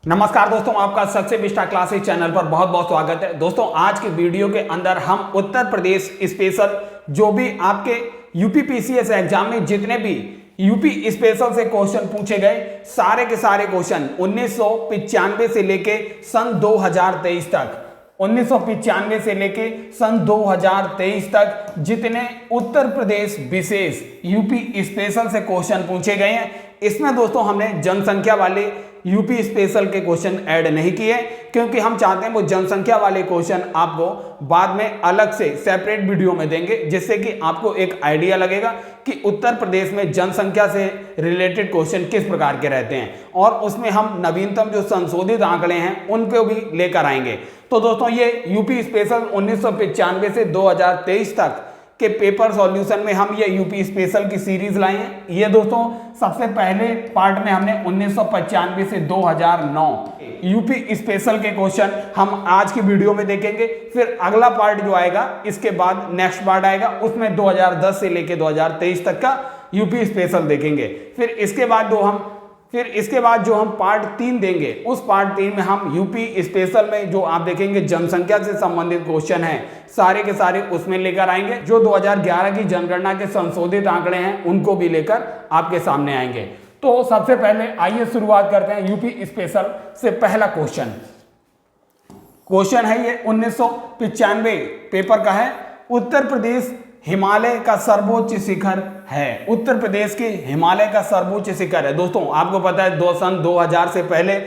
नमस्कार दोस्तों, आपका सबसे बिस्टा क्लासेस चैनल पर बहुत बहुत स्वागत है। दोस्तों आज के वीडियो के अंदर हम उत्तर प्रदेश स्पेशल जो भी आपके यूपीपीसीएस एग्जाम में जितने भी यूपी स्पेशल से क्वेश्चन पूछे गए सारे के सारे क्वेश्चन 1995 से लेके सन 2023 तक 1995 से लेके सन 2023 तक जितने उत्तर प्रदेश विशेष यूपी स्पेशल से क्वेश्चन पूछे गए हैं, इसमें दोस्तों हमने जनसंख्या वाले यूपी स्पेशल के क्वेश्चन ऐड नहीं किए क्योंकि हम चाहते हैं वो जनसंख्या वाले क्वेश्चन आपको बाद में अलग से सेपरेट वीडियो में देंगे, जिससे कि आपको एक आइडिया लगेगा कि उत्तर प्रदेश में जनसंख्या से रिलेटेड क्वेश्चन किस प्रकार के रहते हैं और उसमें हम नवीनतम जो संशोधित आंकड़े हैं उनको भी लेकर आएंगे। तो दोस्तों ये यूपी स्पेशल 1995 से 2023 तक के पेपर सॉल्यूशन में हम ये यूपी स्पेशल की सीरीज लाए हैं। ये दोस्तों सबसे पहले पार्ट में हमने 1995 से 2009 यूपी स्पेशल के क्वेश्चन हम आज की वीडियो में देखेंगे। फिर अगला पार्ट जो आएगा इसके बाद नेक्स्ट पार्ट आएगा, उसमें 2010 से लेके 2023 तक का यूपी स्पेशल देखेंगे। फिर इसके बाद जो हम पार्ट 3 देंगे, उस पार्ट 3 में हम यूपी स्पेशल में जो आप देखेंगे जनसंख्या से संबंधित क्वेश्चन हैं सारे के सारे उसमें लेकर आएंगे। जो 2011 की जनगणना के संशोधित आंकड़े हैं उनको भी लेकर आपके सामने आएंगे। तो सबसे पहले आइए शुरुआत करते हैं यूपी स्पेशल से। पहला क्वेश्चन है ये 1995 पेपर का है। उत्तर प्रदेश हिमालय का सर्वोच्च शिखर है। उत्तर प्रदेश के हिमालय का सर्वोच्च शिखर है। दोस्तों आपको पता है सन 2000 से पहले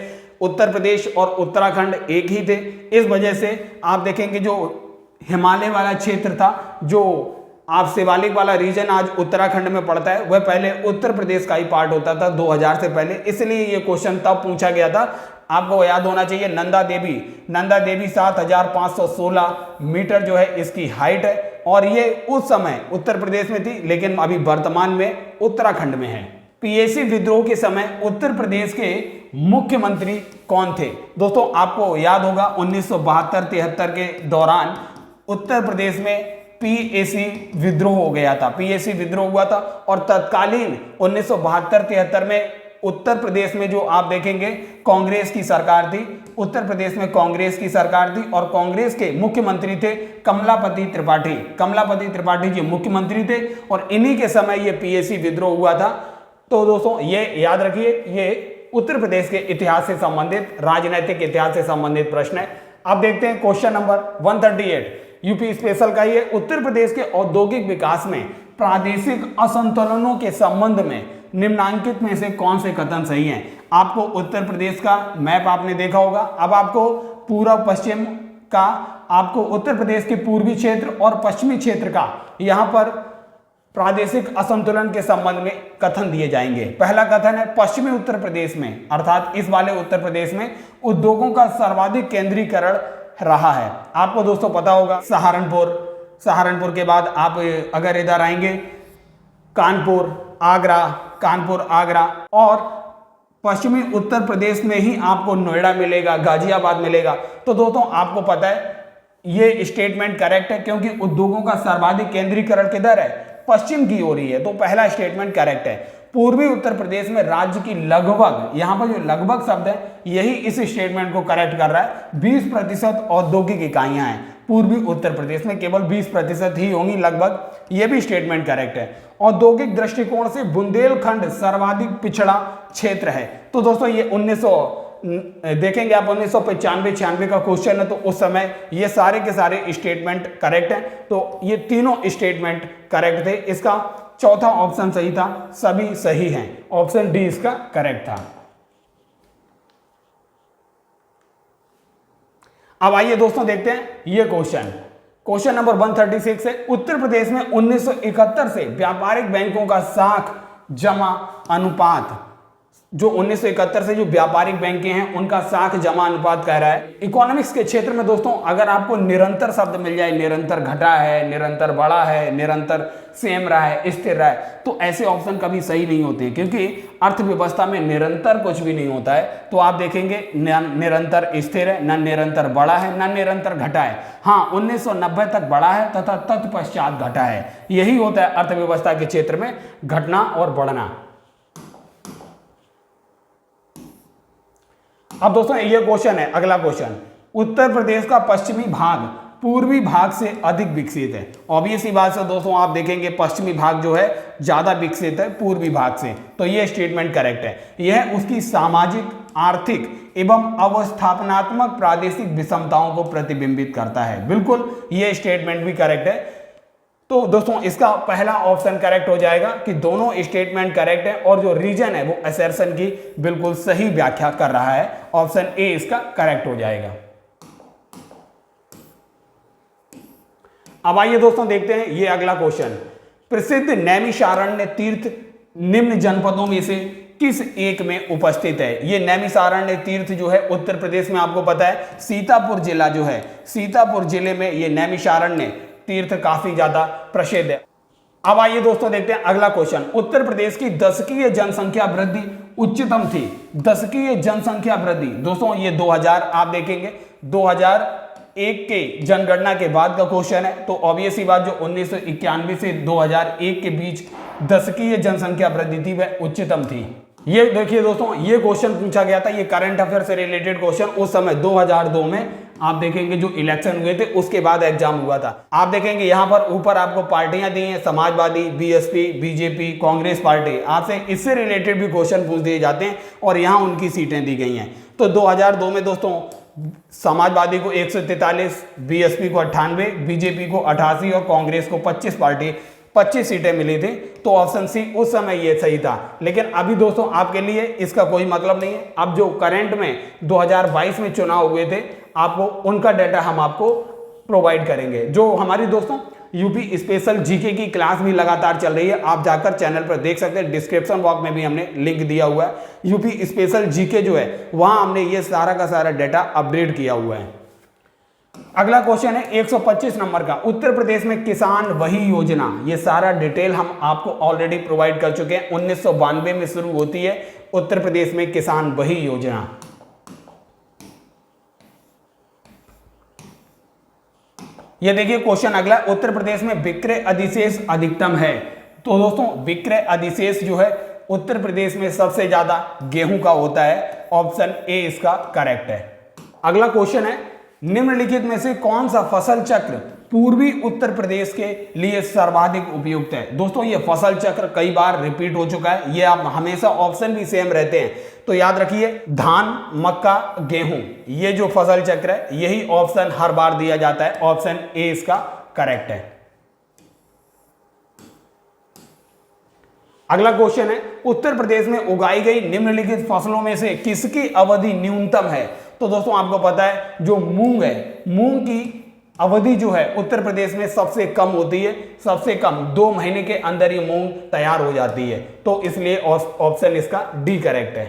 उत्तर प्रदेश और उत्तराखंड एक ही थे। इस वजह से आप देखेंगे जो हिमालय वाला क्षेत्र था, जो आप शिवालिक वाला रीजन आज उत्तराखंड में पड़ता है, वह पहले उत्तर प्रदेश का ही पार्ट होता था 2000 से पहले। इसलिए ये क्वेश्चन तब पूछा गया था। आपको याद होना चाहिए नंदा देवी 7516 मीटर जो है इसकी हाइट है और ये उस समय उत्तर प्रदेश में थी, लेकिन अभी वर्तमान में उत्तराखंड में है। पीएसी विद्रोह के समय उत्तर प्रदेश के मुख्यमंत्री कौन थे? दोस्तों आपको याद होगा 1972-73 के दौरान उत्तर प्रदेश में पीएसी विद्रोह हो गया था। पीएसी विद्रोह हुआ था और तत्कालीन 1972-73 में उत्तर प्रदेश में जो आप देखेंगे कांग्रेस की सरकार थी। उत्तर प्रदेश में कांग्रेस की सरकार थी और कांग्रेस के मुख्यमंत्री थे कमलापति त्रिपाठी जी मुख्यमंत्री थे और इन्हीं के समय ये पीएसी विद्रोह हुआ था। तो दोस्तों ये याद रखिए, ये उत्तर प्रदेश के इतिहास से संबंधित, राजनीतिक इतिहास से संबंधित प्रश्न है। अब देखते हैं क्वेश्चन नंबर 138 यूपी स्पेशल का। ये उत्तर प्रदेश के औद्योगिक विकास में प्रादेशिक असंतुलनों के संबंध में निम्नांकित में से कौन से कथन सही हैं? आपको उत्तर प्रदेश का मैप आपने देखा होगा। अब आपको पूर्व पश्चिम का, आपको उत्तर प्रदेश के पूर्वी क्षेत्र और पश्चिमी क्षेत्र का यहां पर प्रादेशिक असंतुलन के संबंध में कथन दिए जाएंगे। पहला कथन है पश्चिमी उत्तर प्रदेश में, अर्थात इस वाले उत्तर प्रदेश में उद्योगों का सर्वाधिक केंद्रीकरण रहा है। आपको दोस्तों पता होगा सहारनपुर के बाद आप अगर इधर आएंगे कानपुर आगरा और पश्चिमी उत्तर प्रदेश में ही आपको नोएडा मिलेगा, गाजियाबाद मिलेगा। तो दोस्तों आपको पता है ये स्टेटमेंट करेक्ट है क्योंकि उद्योगों का सर्वाधिक केंद्रीकरण किधर है? पश्चिम की ओर ही है। तो पहला स्टेटमेंट करेक्ट है। पूर्वी उत्तर प्रदेश में राज्य की लगभग, यहां पर जो लगभग शब्द है यही इस स्टेटमेंट को करेक्ट कर रहा है। 20% औद्योगिक इकाइयां हैं पूर्वी उत्तर प्रदेश में, केवल 20% ही होंगी लगभग। यह भी स्टेटमेंट करेक्ट है। औद्योगिक दृष्टिकोण से बुंदेलखंड सर्वाधिक पिछड़ा क्षेत्र है। तो दोस्तों ये 1900 देखेंगे आप 1995-96 का क्वेश्चन है, तो उस समय ये सारे के सारे स्टेटमेंट करेक्ट हैं। तो ये तीनों स्टेटमेंट करेक्ट थे। इसका चौथा ऑप्शन सही था, सभी सही हैं। ऑप्शन डी इसका करेक्ट था। अब आइए दोस्तों देखते हैं ये क्वेश्चन नंबर 136 है। उत्तर प्रदेश में 1971 से व्यापारिक बैंकों का साख जमा अनुपात, जो 1971 से जो व्यापारिक बैंकें हैं उनका साख जमा अनुपात कह रहा है। इकोनॉमिक्स के क्षेत्र में दोस्तों अगर आपको निरंतर शब्द मिल जाए, निरंतर घटा है, निरंतर बढ़ा है, निरंतर सेम रहा है, स्थिर रहा है, तो ऐसे ऑप्शन कभी सही नहीं होते क्योंकि अर्थव्यवस्था में निरंतर कुछ भी नहीं होता है। तो आप देखेंगे न निरंतर स्थिर है, न निरंतर बढ़ा है, न निरंतर घटा है। हाँ 1990 तक बढ़ा है तथा तत्पश्चात घटा है। यही होता है अर्थव्यवस्था के क्षेत्र में घटना और बढ़ना। अब दोस्तों ये क्वेश्चन है, अगला क्वेश्चन, उत्तर प्रदेश का पश्चिमी भाग पूर्वी भाग से अधिक विकसित है। ऑब्वियस सी बात है दोस्तों, आप देखेंगे पश्चिमी भाग जो है ज्यादा विकसित है पूर्वी भाग से, तो यह स्टेटमेंट करेक्ट है। यह उसकी सामाजिक, आर्थिक एवं अवस्थापनात्मक प्रादेशिक विषमताओं को प्रतिबिंबित करता है। बिल्कुल यह स्टेटमेंट भी करेक्ट है। तो दोस्तों इसका पहला ऑप्शन करेक्ट हो जाएगा कि दोनों स्टेटमेंट करेक्ट है और जो रीजन है वो असर्शन की बिल्कुल सही व्याख्या कर रहा है। ऑप्शन ए इसका करेक्ट हो जाएगा। अब आइए दोस्तों देखते हैं ये अगला क्वेश्चन, प्रसिद्ध नैमिषारण्य तीर्थ निम्न जनपदों में से किस एक में उपस्थित है। ये नैमिषारण्य तीर्थ जो है उत्तर प्रदेश में, आपको पता है सीतापुर जिला जो है, सीतापुर जिले में ये नैमिषारण्य तीर्थ काफी ज्यादा प्रसिद्ध है। अब आइए दोस्तों देखते हैं अगला क्वेश्चन, उत्तर प्रदेश की दशकीय जनसंख्या वृद्धि उच्चतम थी। दशकीय जनसंख्या वृद्धि दोस्तों ये 2000, आप देखेंगे 2001 के जनगणना के बाद का क्वेश्चन है। तो ऑब्वियस ही बात, जो 1991 से 2001 के बीच दशकीय जनसंख्या वृद्धि थी वह उच्चतम थी। ये देखिए दोस्तों, ये क्वेश्चन पूछा गया था, ये करंट अफेयर से रिलेटेड क्वेश्चन उस समय 2002 में आप देखेंगे जो इलेक्शन हुए थे उसके बाद एग्जाम हुआ था। आप देखेंगे यहाँ पर ऊपर आपको पार्टियां दी हैं, Samajwadi, BSP, BJP, Congress party, आपसे इससे रिलेटेड भी क्वेश्चन पूछ दिए जाते हैं और यहाँ उनकी सीटें दी गई हैं। तो 2002 में दोस्तों समाजवादी को 143, बीएसपी को 98, बीजेपी को 88 और कांग्रेस को 25 सीटें मिली थी। तो ऑप्शन सी उस समय ये सही था। लेकिन अभी दोस्तों आपके लिए इसका कोई मतलब नहीं है। अब जो करंट में 2022 में चुनाव हुए थे, आपको उनका डाटा हम आपको प्रोवाइड करेंगे। जो हमारी दोस्तों यूपी स्पेशल जीके की क्लास भी लगातार चल रही है, आप जाकर चैनल पर देख सकते हैं, डिस्क्रिप्शन बॉक्स में भी हमने लिंक दिया हुआ है। यूपी स्पेशल जीके जो है वहां हमने ये सारा का सारा डाटा अपडेट किया हुआ है। अगला क्वेश्चन है 125 नंबर का, उत्तर प्रदेश में किसान वही योजना, ये सारा डिटेल हम आपको ऑलरेडी प्रोवाइड कर चुके हैं। 1992 में शुरू होती है उत्तर प्रदेश में किसान वही योजना। ये देखिए क्वेश्चन अगला, उत्तर प्रदेश में विक्रय अधिशेष अधिकतम है। तो दोस्तों विक्रय अधिशेष जो है उत्तर प्रदेश में सबसे ज्यादा गेहूं का होता है। ऑप्शन ए इसका करेक्ट है। अगला क्वेश्चन है, निम्नलिखित में से कौन सा फसल चक्र पूर्वी उत्तर प्रदेश के लिए सर्वाधिक उपयुक्त है। दोस्तों ये फसल चक्र कई बार रिपीट हो चुका है, ये आप हमेशा ऑप्शन भी सेम रहते हैं, तो याद रखिए धान, मक्का, गेहूं, ये जो फसल चक्र है यही ऑप्शन हर बार दिया जाता है। ऑप्शन ए इसका करेक्ट है। अगला क्वेश्चन है, उत्तर प्रदेश में उगाई गई निम्नलिखित फसलों में से किसकी अवधि न्यूनतम है। तो दोस्तों आपको पता है जो मूंग है, मूंग की अवधि जो है उत्तर प्रदेश में सबसे कम होती है, सबसे कम 2 महीने के अंदर ये मूंग तैयार हो जाती है। तो इसलिए ऑप्शन इसका डी करेक्ट है।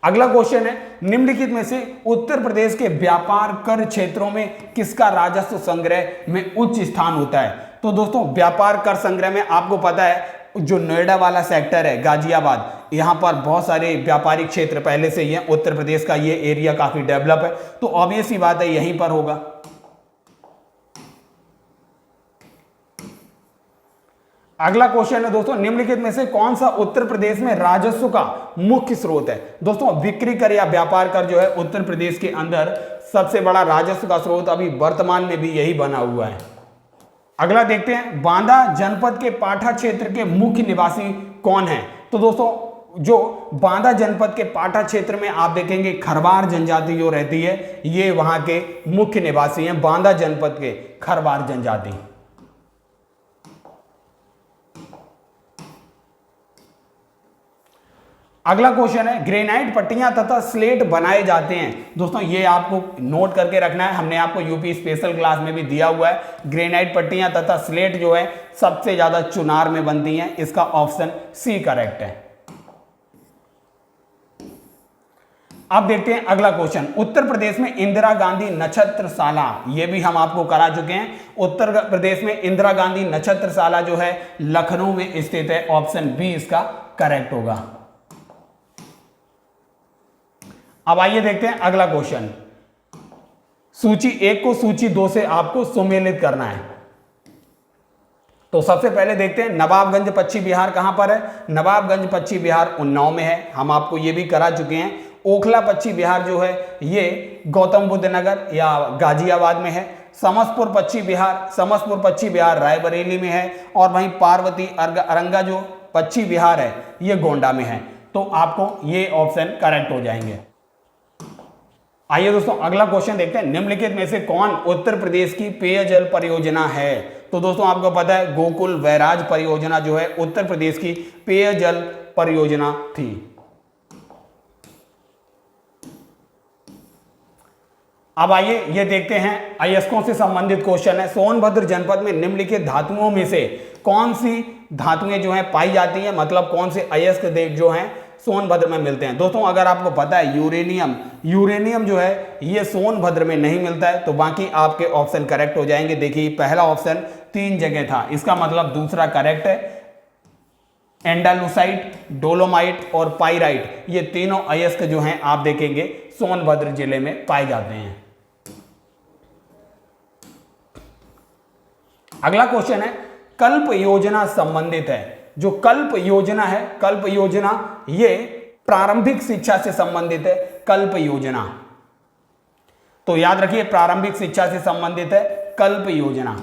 अगला क्वेश्चन है, निम्नलिखित में से उत्तर प्रदेश के व्यापार कर क्षेत्रों में किसका राजस्व संग्रह में उच्च स्थान होता है। तो दोस्तों व्यापार कर संग्रह में आपको पता है जो नोएडा वाला सेक्टर है, गाजियाबाद, यहां पर बहुत सारे व्यापारिक क्षेत्र पहले से ही है। उत्तर प्रदेश का ये एरिया काफी डेवलप है, तो ऑब्वियस ही बात है यहीं पर होगा। अगला क्वेश्चन है दोस्तों, निम्नलिखित में से कौन सा उत्तर प्रदेश में राजस्व का मुख्य स्रोत है। दोस्तों बिक्री कर या व्यापार कर जो है उत्तर प्रदेश के अंदर सबसे बड़ा राजस्व का स्रोत अभी वर्तमान में भी यही बना हुआ है। अगला देखते हैं, बांदा जनपद के पाठा क्षेत्र के मुख्य निवासी कौन है। तो दोस्तों जो बांदा जनपद के पाठा क्षेत्र में आप देखेंगे खरवार जनजाति जो रहती है, ये वहां के मुख्य निवासी हैं, बांदा जनपद के खरवार जनजाति। अगला क्वेश्चन है, ग्रेनाइट पट्टियां तथा स्लेट बनाए जाते हैं। दोस्तों ये आपको नोट करके रखना है, हमने आपको यूपी स्पेशल क्लास में भी दिया हुआ है। ग्रेनाइट पट्टियां तथा स्लेट जो है सबसे ज्यादा चुनार में बनती हैं। इसका ऑप्शन सी करेक्ट है। अब देखते हैं अगला क्वेश्चन, उत्तर प्रदेश में इंदिरा गांधी नक्षत्रशाला, ये भी हम आपको करा चुके हैं। उत्तर प्रदेश में इंदिरा गांधी नक्षत्रशाला जो है लखनऊ में स्थित है। ऑप्शन बी इसका करेक्ट होगा। अब आइए देखते हैं अगला क्वेश्चन, सूची 1 को सूची 2 से आपको सुमेलित करना है। तो सबसे पहले देखते हैं नवाबगंज पश्चिम बिहार कहां पर है। नवाबगंज पश्चिम बिहार उन्नाव में है, हम आपको ये भी करा चुके हैं। ओखला पश्चिम बिहार जो है ये गौतम बुद्ध नगर या गाजियाबाद में है। समस्तपुर पश्चिम बिहार रायबरेली में है। और वहीं पार्वती अरंगा जो पश्चिम बिहार है ये गोंडा में है। तो आपको ये ऑप्शन करेक्ट हो जाएंगे। आइए दोस्तों अगला क्वेश्चन देखते हैं, निम्नलिखित में से कौन उत्तर प्रदेश की पेयजल परियोजना है। तो दोस्तों आपको पता है गोकुल बैराज परियोजना जो है उत्तर प्रदेश की पेयजल परियोजना थी। अब आइए ये देखते हैं अयस्कों से संबंधित क्वेश्चन है। सोनभद्र जनपद में निम्नलिखित धातुओं में से कौन सी धातुएं जो हैं पाई जाती हैं, मतलब कौन से अयस्क जो हैं सोनभद्र में मिलते हैं। दोस्तों अगर आपको पता है यूरेनियम जो है ये सोनभद्र में नहीं मिलता है, तो बाकी आपके ऑप्शन करेक्ट हो जाएंगे। देखिए पहला ऑप्शन 3 जगह था, इसका मतलब दूसरा करेक्ट है। एंडालुसाइट, डोलोमाइट और पाइराइट, ये तीनों अयस्क जो हैं आप देखेंगे सोनभद्र जिले में पाए जाते हैं। अगला क्वेश्चन है कल्प योजना संबंधित है। जो कल्प योजना है, कल्प योजना ये प्रारंभिक शिक्षा से संबंधित है। कल्प योजना तो याद रखिए प्रारंभिक शिक्षा से संबंधित है कल्प योजना।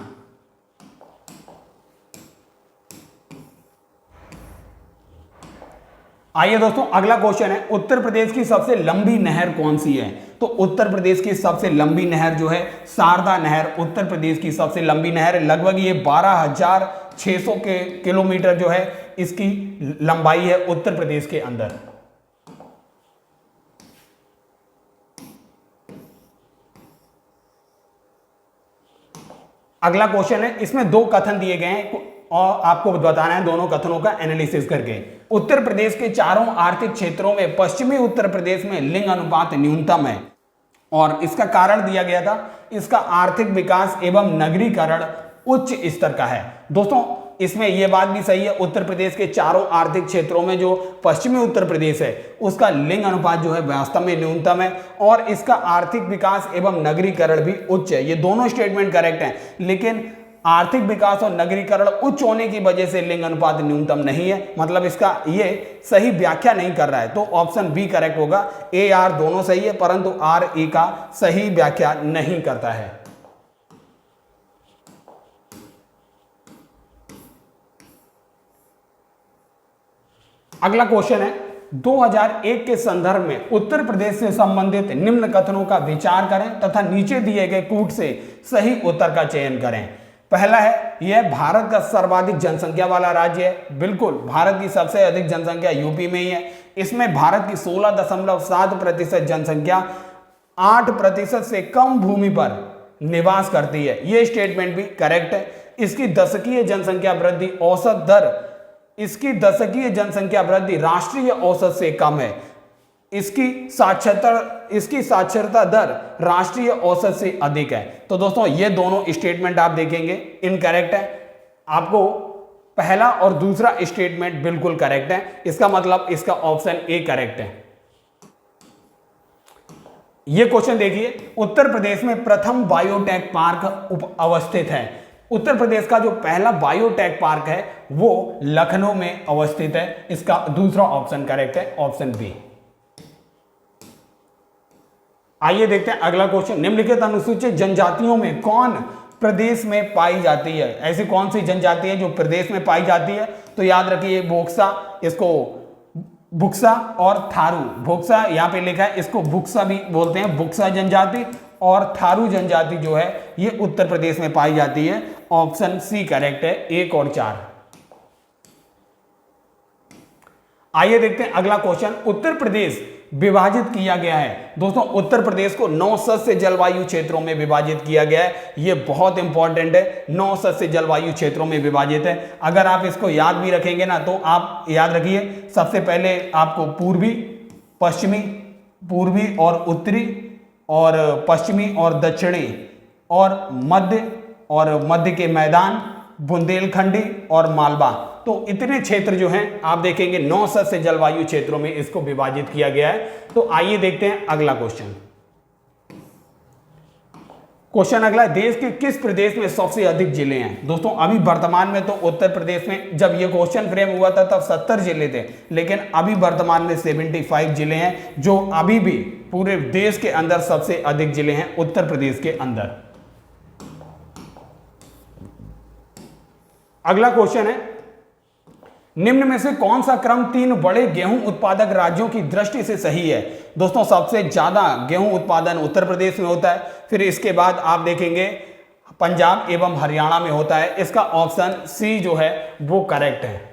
आइए दोस्तों अगला क्वेश्चन है उत्तर प्रदेश की सबसे लंबी नहर कौन सी है। तो उत्तर प्रदेश की सबसे लंबी नहर जो है शारदा नहर उत्तर प्रदेश की सबसे लंबी नहर है। लगभग ये 12,600 किलोमीटर जो है इसकी लंबाई है उत्तर प्रदेश के अंदर। अगला क्वेश्चन है, इसमें 2 कथन दिए गए हैं और आपको बताना है दोनों कथनों का एनालिसिस करके। उत्तर प्रदेश के चारों आर्थिक क्षेत्रों में पश्चिमी उत्तर प्रदेश में लिंग अनुपात न्यूनतम है और इसका कारण दिया गया था, इसका आर्थिक विकास एवं नगरीकरण उच्च स्तर का है। दोस्तों इसमें यह बात भी सही है, उत्तर प्रदेश के चारों आर्थिक क्षेत्रों में जो पश्चिमी उत्तर प्रदेश है उसका लिंग अनुपात जो है वास्तव में न्यूनतम है और इसका आर्थिक विकास एवं नगरीकरण भी उच्च है। ये दोनों स्टेटमेंट करेक्ट हैं, लेकिन आर्थिक विकास और नगरीकरण उच्च होने की वजह से लिंग अनुपात न्यूनतम नहीं है, मतलब इसका ये सही व्याख्या नहीं कर रहा है। तो ऑप्शन बी करेक्ट होगा। ए आर दोनों सही है परंतु आर ए का सही व्याख्या नहीं करता है। अगला क्वेश्चन है 2001 के संदर्भ में उत्तर प्रदेश से संबंधित निम्न कथनों का विचार करें तथा नीचे दिए गए कूट से सही उत्तर का चयन करें। पहला है यह भारत का सर्वाधिक जनसंख्या वाला राज्य है। बिल्कुल, भारत की सबसे अधिक जनसंख्या यूपी में ही है। इसमें भारत की 16.7% जनसंख्या 8% से कम भूमि पर निवास करती है। यह स्टेटमेंट भी करेक्ट है। इसकी दशकीय जनसंख्या वृद्धि राष्ट्रीय औसत से कम है। इसकी साक्षरता दर राष्ट्रीय औसत से अधिक है। तो दोस्तों ये दोनों स्टेटमेंट आप देखेंगे इनकरेक्ट है। आपको पहला और दूसरा स्टेटमेंट बिल्कुल करेक्ट है, इसका मतलब इसका ऑप्शन ए करेक्ट है। ये क्वेश्चन देखिए, उत्तर प्रदेश में प्रथम बायोटेक पार्क अवस्थित है। उत्तर प्रदेश का जो पहला बायोटेक पार्क है वो लखनऊ में अवस्थित है। इसका दूसरा ऑप्शन करेक्ट है, ऑप्शन बी। आइए देखते हैं अगला क्वेश्चन, निम्नलिखित अनुसूचित जनजातियों में कौन प्रदेश में पाई जाती है। ऐसी कौन सी जनजाति है जो प्रदेश में पाई जाती है। तो याद रखिए बोक्सा, इसको बुक्सा और थारू। बुक्सा यहाँ पे लिखा है, इसको बुक्सा भी बोलते हैं, बुक्सा जनजाति, और थारू जनजाति जो है ये उत्तर प्रदेश में पाई जाती है। ऑप्शन सी करेक्ट है, 1 और 4। आइए देखते हैं अगला क्वेश्चन, उत्तर प्रदेश विभाजित किया गया है। दोस्तों उत्तर प्रदेश को 9 सदस्य जलवायु क्षेत्रों में विभाजित किया गया है। यह बहुत इंपॉर्टेंट है, 9 सदस्य जलवायु क्षेत्रों में विभाजित है। अगर आप इसको याद भी रखेंगे ना तो आप याद रखिए, सबसे पहले आपको पूर्वी, पश्चिमी, पूर्वी और उत्तरी, और पश्चिमी और दक्षिणी, और मध्य के मैदान, बुंदेलखंडी और मालवा। तो इतने क्षेत्र जो हैं आप देखेंगे 9 सदस्य जलवायु क्षेत्रों में इसको विभाजित किया गया है। तो आइए देखते हैं अगला क्वेश्चन। क्वेश्चन अगला है, देश के किस प्रदेश में सबसे अधिक जिले हैं? दोस्तों अभी वर्तमान में तो उत्तर प्रदेश में, जब ये क्वेश्चन फ्रेम हुआ था तब 70 जिले थे, लेकिन अभी वर्तमान में 75 जिले हैं, जो अभी भी पूरे देश के अंदर सबसे अधिक जिले हैं उत्तर प्रदेश के अंदर। अगला क्वेश्चन है, निम्न में से कौन सा क्रम 3 बड़े गेहूं उत्पादक राज्यों की दृष्टि से सही है? दोस्तों सबसे ज्यादा गेहूं उत्पादन उत्तर प्रदेश में होता है, फिर इसके बाद आप देखेंगे पंजाब एवं हरियाणा में होता है। इसका ऑप्शन सी जो है वो करेक्ट है।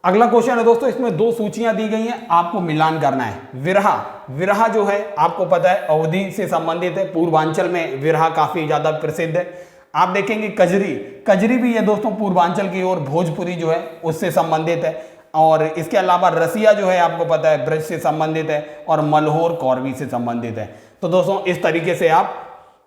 अगला क्वेश्चन है दोस्तों, इसमें 2 सूचियां दी गई हैं, आपको मिलान करना है। विरहा, विरहा जो है आपको पता है अवधि से संबंधित है, पूर्वांचल में विरहा काफी ज्यादा प्रसिद्ध है। आप देखेंगे कजरी, कजरी भी ये दोस्तों पूर्वांचल की ओर भोजपुरी जो है उससे संबंधित है। और इसके अलावा रसिया जो है आपको पता है ब्रज से संबंधित है, और मल्होर कौरवी से संबंधित है। तो दोस्तों इस तरीके से आप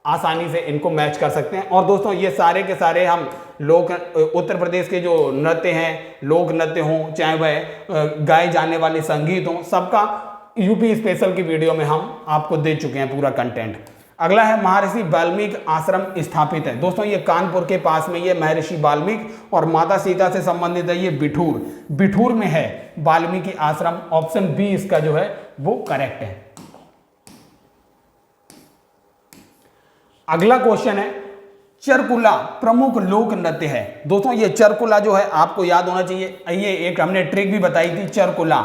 आसानी से इनको मैच कर सकते हैं। और दोस्तों ये सारे के सारे हम लोक उत्तर प्रदेश के जो नृत्य हैं, लोक नृत्य हों, चाहे वह गाए जाने वाले संगीत हों, सबका यूपी स्पेशल की वीडियो में हम आपको दे चुके हैं पूरा कंटेंट। अगला है, महर्षि वाल्मीकि आश्रम स्थापित है। दोस्तों ये कानपुर के पास में ये महर्षि वाल्मीकि और माता सीता से संबंधित है, ये बिठूर, बिठूर में है वाल्मीकि आश्रम। ऑप्शन बी इसका जो है वो करेक्ट है। अगला क्वेश्चन है, चरकुला प्रमुख लोक नृत्य है। दोस्तों ये चरकुला जो है आपको याद होना चाहिए, ये एक हमने ट्रिक भी बताई थी, चरकुला,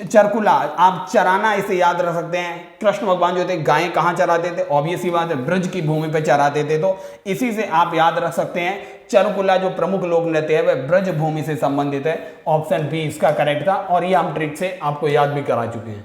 चरकुला आप चराना इसे याद रख सकते हैं। कृष्ण भगवान जो थे गायें कहाँ चराते थे? ऑब्वियस सी बात है ब्रज की भूमि पे चराते थे, तो इसी से आप याद रख सकते हैं चरकुला जो प्रमुख लोक नृत्य है वह ब्रज भूमि से संबंधित है। ऑप्शन बी इसका करेक्ट था, और ये हम ट्रिक से आपको याद भी करा चुके हैं।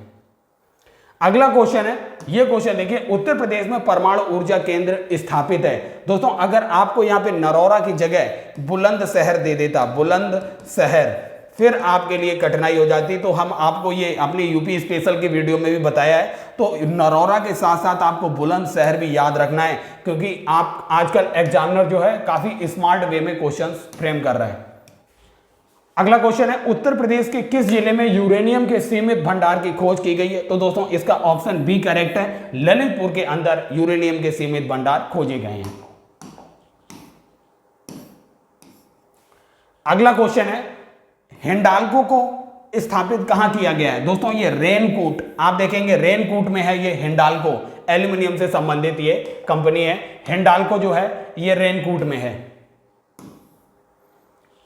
अगला क्वेश्चन है, ये क्वेश्चन देखिए, उत्तर प्रदेश में परमाणु ऊर्जा केंद्र स्थापित है। दोस्तों अगर आपको यहाँ पे नरौरा की जगह बुलंदशहर दे देता, बुलंदशहर, फिर आपके लिए कठिनाई हो जाती। तो हम आपको ये अपनी यूपी स्पेशल की वीडियो में भी बताया है, तो नरौरा के साथ साथ आपको बुलंदशहर भी याद रखना है, क्योंकि आप आजकल एग्जामिनर जो है काफी स्मार्ट वे में क्वेश्चंस फ्रेम कर रहे हैं। अगला क्वेश्चन है, उत्तर प्रदेश के किस जिले में यूरेनियम के सीमित भंडार की खोज की गई है? तो दोस्तों इसका ऑप्शन बी करेक्ट है, ललितपुर के अंदर यूरेनियम के सीमित भंडार खोजे गए हैं। अगला क्वेश्चन है, हिंडाल्को को स्थापित कहां किया गया है? दोस्तों ये रेनकूट, आप देखेंगे रेनकूट में है ये हिंडाल्को, एल्यूमिनियम से संबंधित ये कंपनी है। हिंडाल्को जो है ये रेनकूट में है।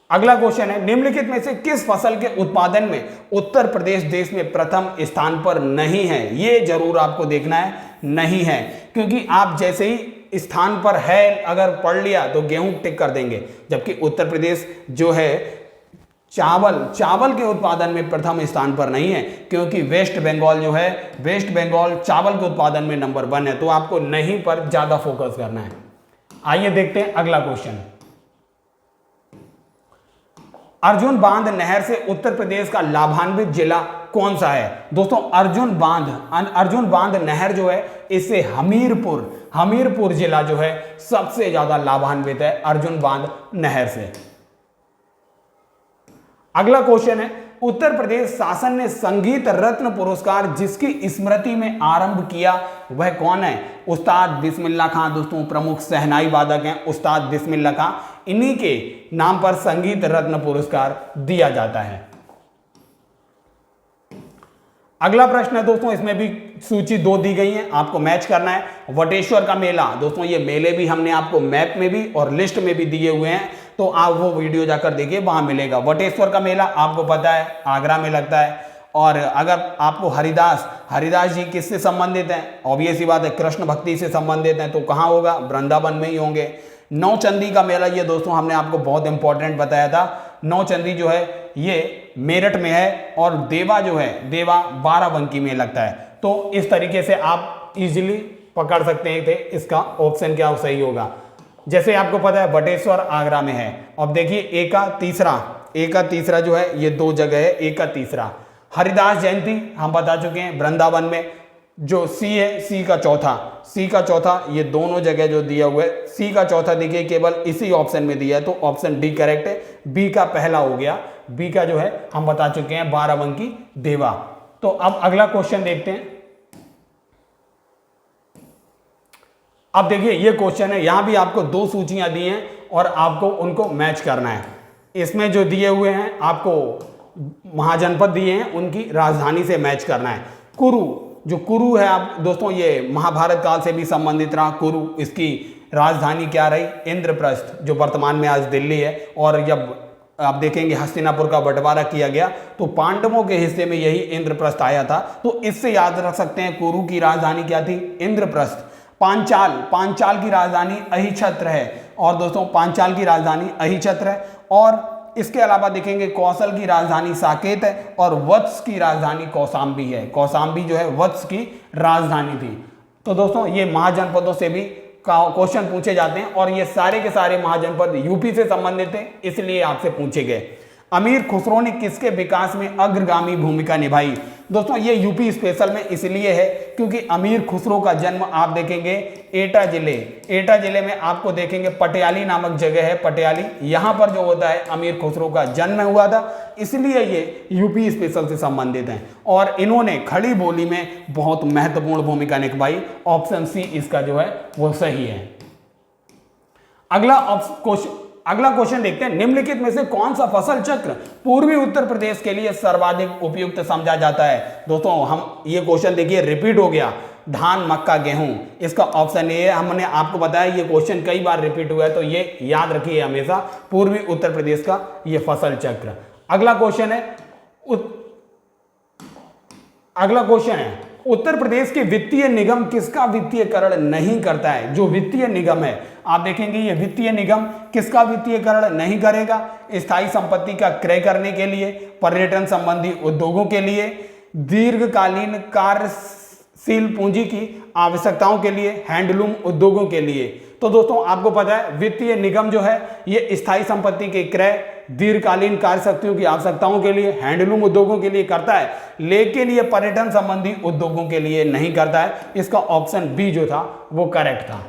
अगला क्वेश्चन है, निम्नलिखित में से किस फसल के उत्पादन में उत्तर प्रदेश देश में प्रथम स्थान पर नहीं है? ये जरूर आपको देखना है, नहीं है, क्योंकि आप जैसे ही स्थान पर है अगर पढ़ लिया तो गेहूं टिक कर देंगे, जबकि उत्तर प्रदेश जो है चावल के उत्पादन में प्रथम स्थान पर नहीं है, क्योंकि वेस्ट बंगाल जो है, वेस्ट बंगाल चावल के उत्पादन में नंबर 1 है। तो आपको नहीं पर ज्यादा फोकस करना है। आइए देखते हैं अगला क्वेश्चन। अर्जुन बांध नहर से उत्तर प्रदेश का लाभान्वित जिला कौन सा है? दोस्तों अर्जुन बांध नहर जो है इससे हमीरपुर जिला जो है सबसे ज्यादा लाभान्वित है अर्जुन बांध नहर से। अगला क्वेश्चन है, उत्तर प्रदेश शासन ने संगीत रत्न पुरस्कार जिसकी स्मृति में आरंभ किया वह कौन है? उस्ताद बिस्मिल्लाह खां। दोस्तों प्रमुख शहनाई वादक हैं उस्ताद बिस्मिल्लाह खां, इन्हीं के नाम पर संगीत रत्न पुरस्कार दिया जाता है। अगला प्रश्न है दोस्तों, इसमें भी सूची 2 दी गई है, आपको मैच करना है। वटेश्वर का मेला, दोस्तों ये मेले भी हमने आपको मैप में भी और लिस्ट में भी दिए हुए हैं, तो आप वो वीडियो जाकर देखिए, वहां मिलेगा। वटेश्वर का मेला आपको पता है आगरा में लगता है। और अगर आपको हरिदास जी किससे संबंधित हैं? ऑब्वियस ही बात है कृष्ण भक्ति से संबंधित हैं, तो कहाँ होगा? वृंदावन में ही होंगे। नौचंदी का मेला, ये दोस्तों हमने आपको बहुत इंपॉर्टेंट बताया था। नौचंदी जो है ये मेरठ में है, और देवा जो है, देवा बाराबंकी में लगता है। तो इस तरीके से आप इजीली पकड़ सकते हैं थे इसका ऑप्शन क्या सही होगा। जैसे आपको पता है वटेश्वर आगरा में है। अब देखिए एक का तीसरा जो है ये 2 जगह है, एक का तीसरा। हरिदास जयंती हम बता चुके हैं वृंदावन में। जो सी है, सी का चौथा, ये दोनों जगह जो दिया हुआ है, सी का चौथा देखिए केवल इसी ऑप्शन में दिया है, तो ऑप्शन डी करेक्ट है। बी का पहला हो गया, बी का जो है हम बता चुके हैं बाराबंकी देवा। तो अब अगला क्वेश्चन देखते हैं। अब देखिए ये क्वेश्चन है, यहां भी आपको दो सूचियां दी हैं और आपको उनको मैच करना है। इसमें जो दिए हुए हैं आपको महाजनपद दिए हैं, उनकी राजधानी से मैच करना है। कुरु, जो कुरु है आप दोस्तों, ये महाभारत काल से भी संबंधित रहा। कुरु, इसकी राजधानी क्या रही? इंद्रप्रस्थ, जो वर्तमान में आज दिल्ली है। और जब आप देखेंगे हस्तिनापुर का बंटवारा किया गया तो पांडवों के हिस्से में यही इंद्रप्रस्थ आया था, तो इससे याद रख सकते हैं कुरु की राजधानी क्या थी? इंद्रप्रस्थ। पांचाल, पांचाल की राजधानी अहिछत्र है। और दोस्तों पांचाल की राजधानी अहिछत्र है। और इसके अलावा देखेंगे कौशल की राजधानी साकेत है और वत्स की राजधानी कौशाम्बी है। कौशाम्बी जो है वत्स की राजधानी थी। तो दोस्तों ये महाजनपदों से भी क्वेश्चन पूछे जाते हैं और ये सारे के सारे महाजनपद यूपी से संबंधित थे, इसलिए आपसे पूछे गए। अमीर खुसरो ने किसके विकास में अग्रगामी भूमिका निभाई? दोस्तों ये यूपी स्पेशल में इसलिए है क्योंकि अमीर खुसरो का जन्म आप देखेंगे एटा जिले में आपको देखेंगे पटियाली नामक जगह है, पटियाली, यहां पर जो होता है अमीर खुसरो का जन्म हुआ था, इसलिए ये यूपी स्पेशल से संबंधित हैं। और इन्होंने खड़ी बोली में बहुत महत्वपूर्ण भूमिका निभाई। ऑप्शन सी इसका जो है वो सही है। अगला क्वेश्चन देखते हैं, निम्नलिखित में से कौन सा फसल चक्र पूर्वी उत्तर प्रदेश के लिए सर्वाधिक उपयुक्त समझा जाता है? दोस्तों हम ये क्वेश्चन देखिए रिपीट हो गया, धान मक्का गेहूं, इसका ऑप्शन ए है। हमने आपको बताया ये क्वेश्चन कई बार रिपीट हुआ है, तो ये याद रखिए हमेशा, पूर्वी उत्तर प्रदेश का ये फसल चक्र। अगला क्वेश्चन है उत्तर प्रदेश के वित्तीय निगम किसका वित्तीयकरण नहीं करता है? जो वित्तीय निगम है आप देखेंगे ये वित्तीय निगम किसका वित्तीयकरण नहीं करेगा? स्थायी संपत्ति का क्रय करने के लिए, पर्यटन संबंधी उद्योगों के लिए, दीर्घकालीन कार्यशील पूंजी की आवश्यकताओं के लिए, हैंडलूम उद्योगों के लिए। तो दोस्तों आपको पता है वित्तीय निगम जो है ये स्थायी संपत्ति के क्रय, दीर्घकालीन कार्य शक्तियों की आवश्यकताओं के लिए, हैंडलूम उद्योगों के लिए करता है, लेकिन ये पर्यटन संबंधी उद्योगों के लिए नहीं करता है। इसका ऑप्शन बी जो था वो करेक्ट था।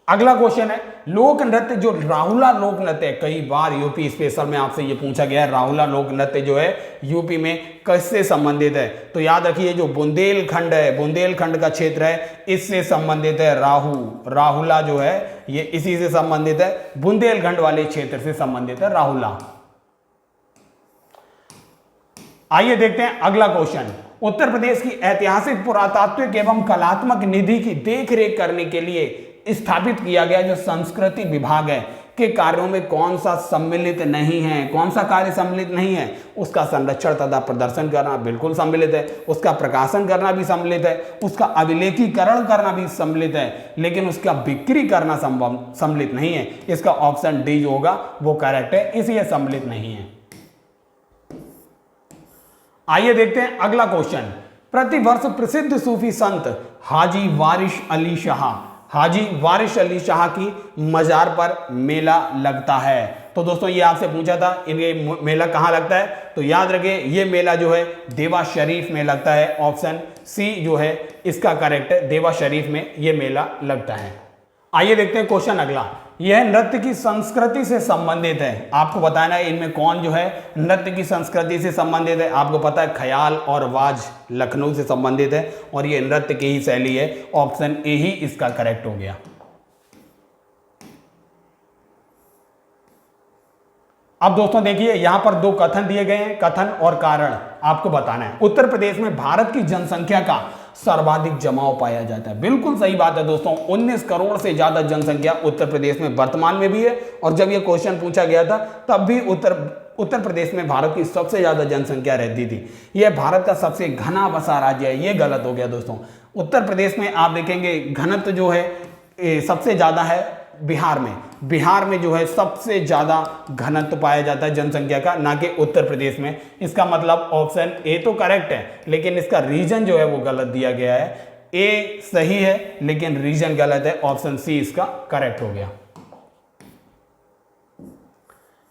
अगला क्वेश्चन है लोक नृत्य, जो राहुला लोक नृत्य है, कई बार यूपी स्पेशल में आपसे ये पूछा गया है, राहुला लोक नृत्य जो है यूपी में किससे संबंधित है? तो याद रखिए जो बुंदेलखंड है, बुंदेलखंड का क्षेत्र है, इससे संबंधित है। राहुला जो है ये इसी से संबंधित है, बुंदेलखंड वाले क्षेत्र से संबंधित है राहुला। आइए देखते हैं अगला क्वेश्चन, उत्तर प्रदेश की ऐतिहासिक, पुरातात्विक एवं कलात्मक निधि की देखरेख करने के लिए स्थापित किया गया जो संस्कृति विभाग है के कार्यों में कौन सा सम्मिलित नहीं है? कौन सा कार्य सम्मिलित नहीं है? उसका संरक्षण तथा प्रदर्शन करना बिल्कुल सम्मिलित है, उसका प्रकाशन करना भी सम्मिलित है, उसका अभिलेखीकरण करना भी सम्मिलित है, लेकिन उसका बिक्री करना सम्मिलित नहीं है। इसका ऑप्शन डी जो होगा वो करेक्ट है, इसलिए सम्मिलित नहीं है। आइए देखते हैं अगला क्वेश्चन, प्रतिवर्ष प्रसिद्ध सूफी संत हाजी वारिश अली शाह की मजार पर मेला लगता है। तो दोस्तों ये आपसे पूछा था ये मेला कहां लगता है? तो याद रखिए ये मेला जो है देवा शरीफ में लगता है। ऑप्शन सी जो है इसका करेक्ट है, देवा शरीफ में ये मेला लगता है। आइए देखते हैं क्वेश्चन अगला, यह नृत्य की संस्कृति से संबंधित है। आपको बताना है इनमें कौन जो है नृत्य की संस्कृति से संबंधित है। आपको पता है ख्याल और वाज लखनऊ से संबंधित है और ये नृत्य की ही शैली है। ऑप्शन ए ही इसका करेक्ट हो गया। अब दोस्तों देखिए यहां पर दो कथन दिए गए हैं, कथन और कारण आपको बताना है। उत्तर प्रदेश में भारत की जनसंख्या का सर्वाधिक जमाव पाया जाता है। बिल्कुल सही बात है दोस्तों, 19 करोड़ से ज्यादा जनसंख्या उत्तर प्रदेश में वर्तमान में भी है और जब यह क्वेश्चन पूछा गया था तब भी उत्तर प्रदेश में भारत की सबसे ज्यादा जनसंख्या रहती थी। यह भारत का सबसे घना बसा राज्य है, यह गलत हो गया दोस्तों। उत्तर प्रदेश में आप देखेंगे घनत्व जो है सबसे ज्यादा है बिहार में जो है सबसे ज्यादा घनत्व पाया जाता है जनसंख्या का, ना कि उत्तर प्रदेश में। इसका मतलब ऑप्शन ए तो करेक्ट है, लेकिन इसका रीजन जो है वो गलत दिया गया है। ए सही है लेकिन रीजन गलत है, ऑप्शन सी इसका करेक्ट हो गया।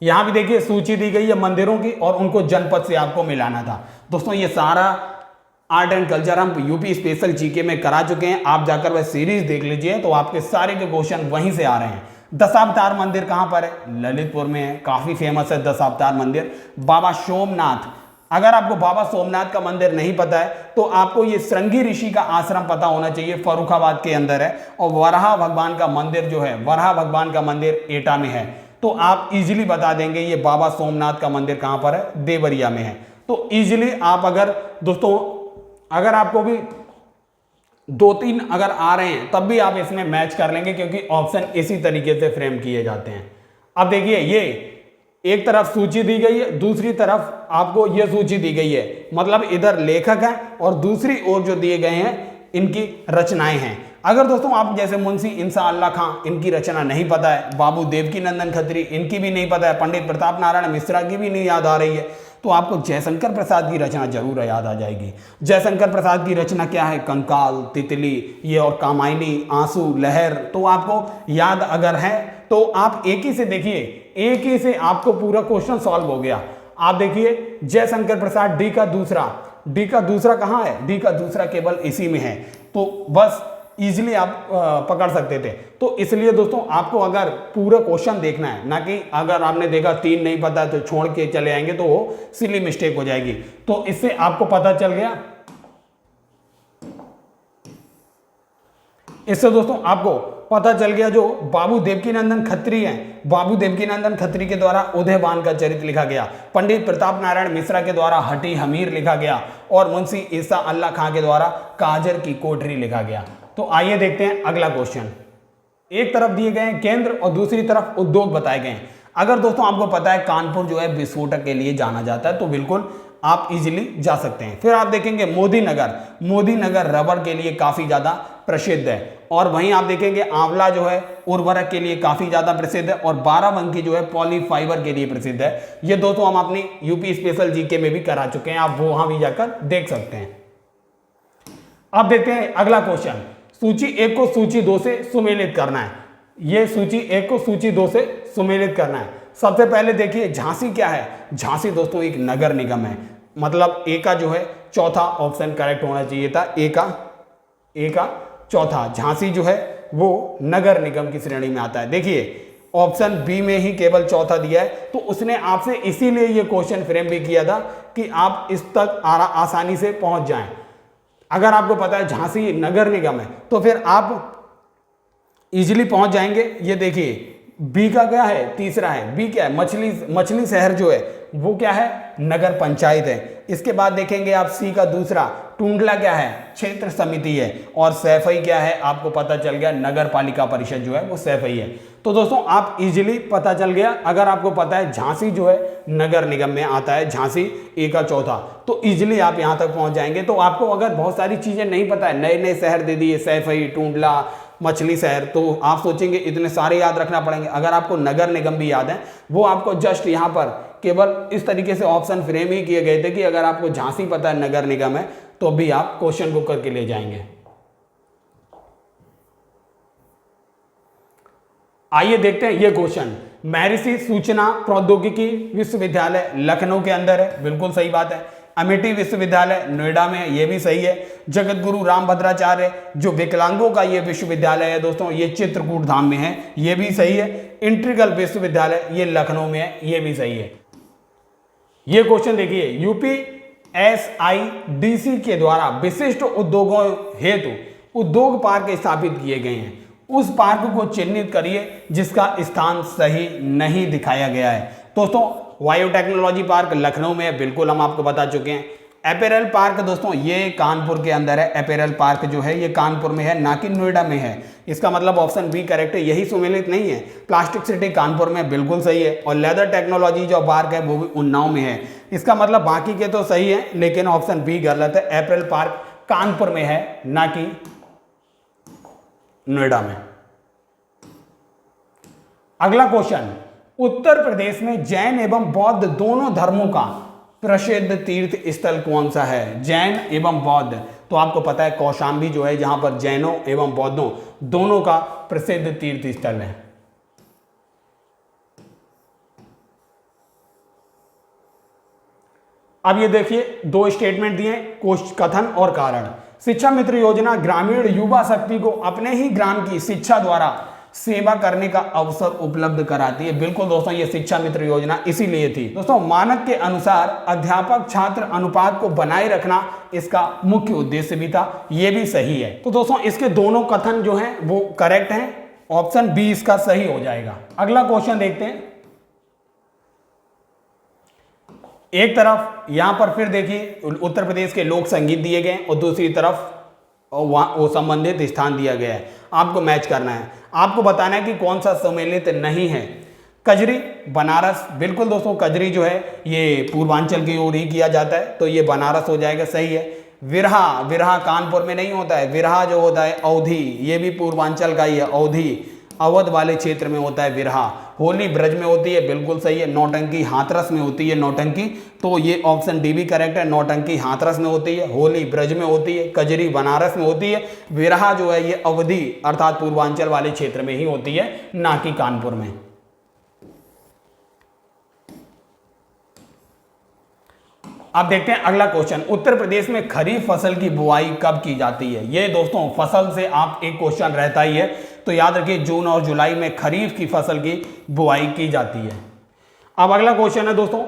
यहां भी देखिए सूची दी गई है मंदिरों की और उनको जनपद से आपको मिलाना था। दोस्तों ये सारा आर्ट एंड कल्चर हम यूपी स्पेशल जीके में करा चुके हैं, आप जाकर वह सीरीज देख लीजिए तो आपके सारे के क्वेश्चन वहीं से आ रहे हैं। दशावतार मंदिर कहां पर है? ललितपुर में है, काफी फेमस है दशावतार मंदिर। बाबा सोमनाथ अगर आपको बाबा सोमनाथ का मंदिर नहीं पता है तो आपको ये श्रृंगी ऋषि का आश्रम पता होना चाहिए, फर्रुखाबाद के अंदर है। और वराह भगवान का मंदिर जो है, वराह भगवान का मंदिर एटा में है। तो आप इजीली बता देंगे ये बाबा सोमनाथ का मंदिर कहां पर है, देवरिया में है। तो इजीली आप अगर दोस्तों अगर आपको भी 2-3 अगर आ रहे हैं तब भी आप इसमें मैच कर लेंगे, क्योंकि ऑप्शन इसी तरीके से फ्रेम किए जाते हैं। अब देखिए ये एक तरफ सूची दी गई है, दूसरी तरफ आपको यह सूची दी गई है, मतलब इधर लेखक है और दूसरी ओर जो दिए गए हैं इनकी रचनाएं हैं। अगर दोस्तों आप जैसे मुंशी इंसा अल्लाह खां, इनकी रचना नहीं पता है, बाबू देवकीनंदन खत्री इनकी भी नहीं पता है, पंडित प्रताप नारायण मिश्रा की भी नहीं याद आ रही है, तो आपको जयशंकर प्रसाद की रचना जरूर याद आ जाएगी। जयशंकर प्रसाद की रचना क्या है, कंकाल, तितली, ये और कामायनी, आंसू, लहर। तो आपको याद अगर है तो आप एक ही से देखिए, एक ही से आपको पूरा क्वेश्चन सॉल्व हो गया। आप देखिए जयशंकर प्रसाद, डी का दूसरा कहां है, डी का दूसरा केवल इसी में है। तो बस इजीली आप पकड़ सकते थे। तो इसलिए दोस्तों आपको अगर पूरा क्वेश्चन देखना है, ना कि अगर आपने देखा 3 नहीं पता तो छोड़ के चले आएंगे तो वो सिली मिस्टेक हो जाएगी। तो इससे आपको पता चल गया, इससे दोस्तों आपको पता चल गया जो बाबू देवकीनंदन खत्री हैं, बाबू देवकीनंदन खत्री के द्वारा उदयबान का चरित्र लिखा गया, पंडित प्रताप नारायण मिश्रा के द्वारा हटी हमीर लिखा गया और मुंशी इंसा अल्लाह खां के द्वारा काजर की कोठरी लिखा गया। तो आइए देखते हैं अगला क्वेश्चन। एक तरफ दिए गए हैं केंद्र और दूसरी तरफ उद्योग बताए गए हैं। अगर दोस्तों आपको पता है कानपुर जो है विस्फोटक के लिए जाना जाता है तो बिल्कुल आप इजीली जा सकते हैं। फिर आप देखेंगे मोदी नगर रबर के लिए काफी ज्यादा प्रसिद्ध है। और वहीं आप देखेंगे आंवला जो है उर्वरक के लिए काफी ज्यादा प्रसिद्ध है और बाराबंकी जो है पॉलीफाइबर के लिए प्रसिद्ध है। ये दोस्तों हम अपनी यूपी स्पेशल जीके में भी करा चुके हैं, आप वहां भी जाकर देख सकते हैं। अब देखते हैं अगला क्वेश्चन। सूची 1 को सूची 2 से सुमेलित करना है। ये सूची 1 को सूची 2 से सुमेलित करना है। सबसे पहले देखिए झांसी क्या है, झांसी दोस्तों एक नगर निगम है, मतलब ए का जो है चौथा ऑप्शन करेक्ट होना चाहिए था, ए का चौथा। झांसी जो है वो नगर निगम की श्रेणी में आता है। देखिए ऑप्शन बी में ही केवल चौथा दिया है, तो उसने आपसे इसीलिए ये क्वेश्चन फ्रेम भी किया था कि आप इस तक आसानी से पहुंच जाएं। अगर आपको पता है झांसी नगर निगम है तो फिर आप इजीली पहुंच जाएंगे। ये देखिए बी का क्या है, तीसरा है, बी क्या है, मछली शहर जो है वो क्या है, नगर पंचायत है। इसके बाद देखेंगे आप सी का दूसरा, टूंडला क्या है, क्षेत्र समिति है। और सैफई क्या है, आपको पता चल गया नगर पालिका परिषद जो है वो सैफई है। तो दोस्तों आप इजीली पता चल गया, अगर आपको पता है झांसी जो है नगर निगम में आता है, झांसी ए का चौथा, तो इजीली आप यहां तक पहुंच जाएंगे। तो आपको अगर बहुत सारी चीजें नहीं पता है, नए नए शहर दे दिए, सैफई, टूंडला, मछली शहर, तो आप सोचेंगे इतने सारे याद रखना पड़ेंगे। अगर आपको नगर निगम भी याद है, वो आपको जस्ट यहाँ पर केवल इस तरीके से ऑप्शन फ्रेम ही किए गए थे कि अगर आपको झांसी पता है नगर निगम है तो भी आप क्वेश्चन को करके ले जाएंगे। आइए देखते हैं ये क्वेश्चन। महर्षि सूचना प्रौद्योगिकी विश्वविद्यालय लखनऊ के अंदर है, बिल्कुल सही बात है। अमेठी विश्वविद्यालय नोएडा में है, ये भी सही है। जगत गुरु रामभद्राचार्य जो विकलांगों का ये विश्वविद्यालय है दोस्तों, ये चित्रकूट धाम में है, ये भी सही है। इंटीग्रल विश्वविद्यालय ये लखनऊ में है, ये भी सही है। ये क्वेश्चन देखिए, यूपीएसआईडीसी के द्वारा विशिष्ट उद्योगों हेतु उद्योग पार्क स्थापित किए गए हैं। उस पार्क को चिन्हित करिए जिसका स्थान सही नहीं दिखाया गया है। दोस्तों बायोटेक्नोलॉजी पार्क लखनऊ में है, बिल्कुल हम आपको बता चुके हैं। एपेरल पार्क दोस्तों ये कानपुर के अंदर है, एपेरल पार्क जो है ये कानपुर में है, ना कि नोएडा में है। इसका मतलब ऑप्शन बी करेक्ट है, यही सुमेलित नहीं है। प्लास्टिक सिटी कानपुर में, बिल्कुल सही है। और लेदर टेक्नोलॉजी जो पार्क है वो भी उन्नाव में है। इसका मतलब बाकी के तो सही है, लेकिन ऑप्शन बी गलत है। एपेरल पार्क कानपुर में है, ना कि नोएडा में। अगला क्वेश्चन, उत्तर प्रदेश में जैन एवं बौद्ध दोनों धर्मों का प्रसिद्ध तीर्थ स्थल कौन सा है? जैन एवं बौद्ध, तो आपको पता है कौशाम्बी जो है जहां पर जैनों एवं बौद्धों दोनों का प्रसिद्ध तीर्थ स्थल है। अब ये देखिए दो स्टेटमेंट दिए, कथन और कारण। शिक्षा मित्र योजना ग्रामीण युवा शक्ति को अपने ही ग्राम की शिक्षा द्वारा सेवा करने का अवसर उपलब्ध कराती है। बिल्कुल दोस्तों, ये शिक्षा मित्र योजना इसीलिए थी। दोस्तों, मानक के अनुसार अध्यापक छात्र अनुपात को बनाए रखना इसका मुख्य उद्देश्य भी था। ये भी सही है। तो दोस्तों, इसके दोनों कथन जो हैं वो करेक्ट हैं। ऑप्शन बी इसका सही हो जाएगा। अगला क्वेश्चन देखते हैं। एक तरफ यहां पर फिर देखिए उत्तर प्रदेश के लोक संगीत दिए गए और दूसरी तरफ वो संबंधित स्थान दिया गया है। आपको मैच करना है, आपको बताना है कि कौन सा सम्मिलित नहीं है। कजरी बनारस, बिल्कुल दोस्तों, कजरी जो है ये पूर्वांचल की ओर ही किया जाता है, तो ये बनारस हो जाएगा, सही है। विरहा, विरहा कानपुर में नहीं होता है। विरहा जो होता है अवधि, ये भी पूर्वांचल का ही है। अवधि अवध वाले क्षेत्र में होता है विरहा। होली ब्रज में होती है, बिल्कुल सही है। नौटंकी हाथरस में होती है नौटंकी, तो ये ऑप्शन डी भी करेक्ट है। नौटंकी हाथरस में होती है, होली ब्रज में होती है, कजरी बनारस में होती है, विरहा जो है ये अवधि अर्थात पूर्वांचल वाले क्षेत्र में ही होती है, ना कि कानपुर में। अब देखते हैं अगला क्वेश्चन। उत्तर प्रदेश में खरीफ फसल की बुआई कब की जाती है? ये दोस्तों फसल से आप एक क्वेश्चन रहता ही है, तो याद रखिए जून और जुलाई में खरीफ की फसल की बुआई की जाती है। अब अगला क्वेश्चन है दोस्तों,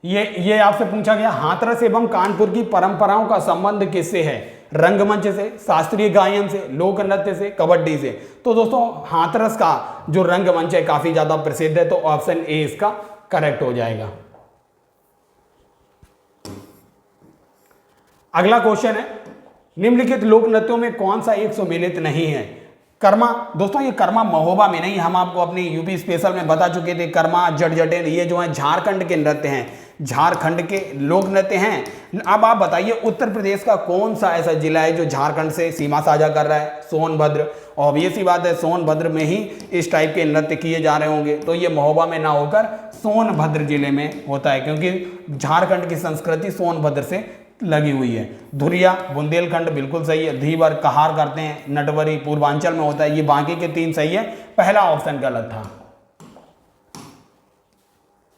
ये आपसे पूछा गया, हाथरस एवं कानपुर की परंपराओं का संबंध किससे है? रंगमंच से, शास्त्रीय गायन से, लोक नृत्य से, कबड्डी से। तो दोस्तों हाथरस का जो रंगमंच है काफी ज्यादा प्रसिद्ध है, तो ऑप्शन ए इसका करेक्ट हो जाएगा। अगला क्वेश्चन है, निम्नलिखित लोक नृत्यों में कौन सा एक सम्मिलित नहीं है? कर्मा, दोस्तों ये कर्मा महोबा में नहीं, हम आपको अपनी यूपी स्पेशल में बता चुके थे। कर्मा, जटजटेन, ये जो है झारखंड के नृत्य हैं, झारखंड के लोक नृत्य हैं। अब आप बताइए उत्तर प्रदेश का कौन सा ऐसा जिला है जो झारखंड से सीमा साझा कर रहा है? सोनभद्र। ऑब्वियस ही बात है, सोनभद्र में ही इस टाइप के नृत्य किए जा रहे होंगे, तो ये महोबा में ना होकर सोनभद्र जिले में होता है, क्योंकि झारखंड की संस्कृति सोनभद्र से लगी हुई है। धुरिया बुंदेलखंड बिल्कुल सही है। धीवर कहार करते हैं, नटवरी पूर्वांचल में होता है। ये बाकी के 3 सही है, पहला ऑप्शन गलत था।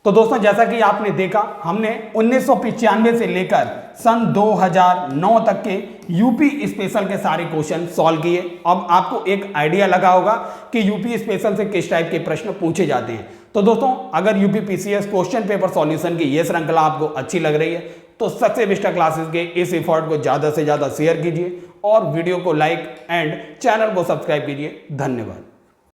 तो दोस्तों जैसा कि आपने देखा, हमने 1995 से लेकर सन 2009 तक के यूपी स्पेशल के सारे क्वेश्चन सॉल्व किए। अब आपको एक आइडिया लगा होगा कि यूपी स्पेशल से किस टाइप के प्रश्न पूछे जाते हैं। तो दोस्तों अगर UP PCS question paper solution की ये श्रृंखला आपको अच्छी लग रही है तो सक्सेस विस्टा क्लासेस के इस एफर्ट को ज्यादा से ज्यादा शेयर कीजिए और वीडियो को लाइक एंड चैनल को सब्सक्राइब कीजिए। धन्यवाद।